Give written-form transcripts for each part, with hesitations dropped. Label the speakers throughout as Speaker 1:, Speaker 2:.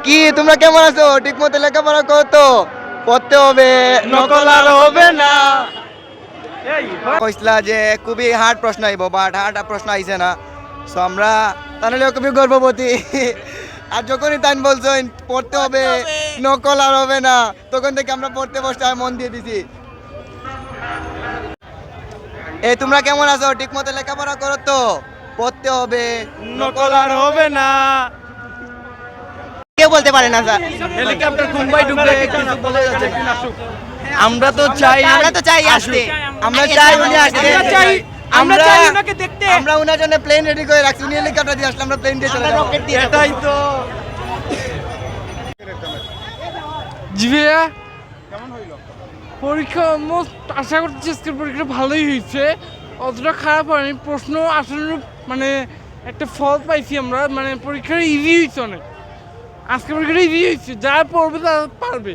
Speaker 1: কি তোমরা কেমন আছো? ঠিক মতো লেখাপড়া করো তো? পড়তে হবে, নকল আর হবে না। কইসলা যে খুবই হার্ড প্রশ্ন আইব, বাট হার্ড প্রশ্ন আইছে না। সো আমরা তাহলে খুবই গর্ববতী। আর যখনই তাই বলছো পড়তে হবে, নকল আর হবে না, তখন থেকে আমরা পড়তে বসতে মন দিয়ে দিছি। তোমরা কেমন আছো? ঠিক মতো লেখাপড়া করো তো? পড়তে হবে,
Speaker 2: নকল আর হবে না।
Speaker 1: কেউ বলতে পারে না স্যার।
Speaker 2: হেলিকপ্টার মুম্বাই ঢুকবে কিছু বলা যাচ্ছে না। আমরা তো চাই
Speaker 1: আসতে, আমরা চাই উনি আসতে,
Speaker 2: আমরা চাই ওনাকে দেখতে।
Speaker 1: আমরা উনার জন্য প্লেন রেডি করে রাখছি। উনি হেলিকপ্টার দিয়ে আসলে আমরা প্লেন দিয়ে চলে যাবো।
Speaker 2: এটাই তো।
Speaker 3: জি ভাইয়া, পরীক্ষা আশা করছি আজকের পরীক্ষা ভালোই হয়েছে, অতটা খারাপ হয়নি। প্রশ্ন আসলে মানে একটা ফল পাইছি আমরা, মানে পরীক্ষাটা ইজি হয়েছে অনেক। আজকের পরীক্ষাটা ইজি হয়েছে, যারা পড়বে তারা পারবে।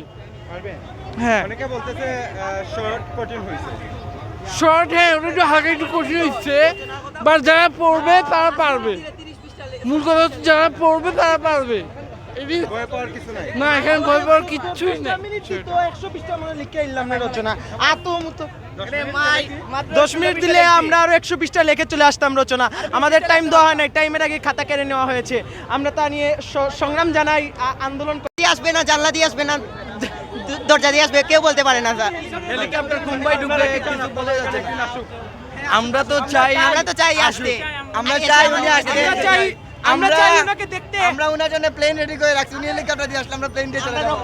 Speaker 3: হ্যাঁ,
Speaker 2: অনেকে বলতেছে শর্ট কঠিন হয়েছে।
Speaker 3: শর্ট, হ্যাঁ ওটা একটু হালকা একটু কঠিন হচ্ছে, বাট যারা পড়বে তারা পারবে। মূল কথা হচ্ছে যারা পড়বে তারা পারবে।
Speaker 2: ভয় পাওয়ার কিছু নাই।
Speaker 3: না, এখানে ভয় পাওয়ার কিচ্ছুই নেই।
Speaker 2: 10 মিনিট দিলে আমরা আরো 100 পৃষ্ঠা লিখে চলে আসতাম রচনা। আমাদের টাইম দেওয়া হয় নাই, টাইমের আগে খাতা কেড়ে নেওয়া হয়েছে। আমরা তা নিয়ে সংগ্রাম জানাই, আন্দোলন
Speaker 1: দিয়ে আসবে না, জানলা দিয়ে আসবে না, দরজা দিয়ে আসবে, কেউ বলতে পারে না স্যার।
Speaker 2: হেলিকপ্টার মুম্বাই ঢুকবে কিছু বলা যাচ্ছে না। আমরা তো চাই
Speaker 1: আসতে, আমরা চাই উনি আসতে,
Speaker 2: আমরা চাই ওনাকে দেখতে।
Speaker 1: আমরা উনার জন্য প্লেন রেডি করে রাখছি। উনি হেলিকপ্টার দিয়ে আসলে আমরা প্লেন দিয়ে চলে যাবো।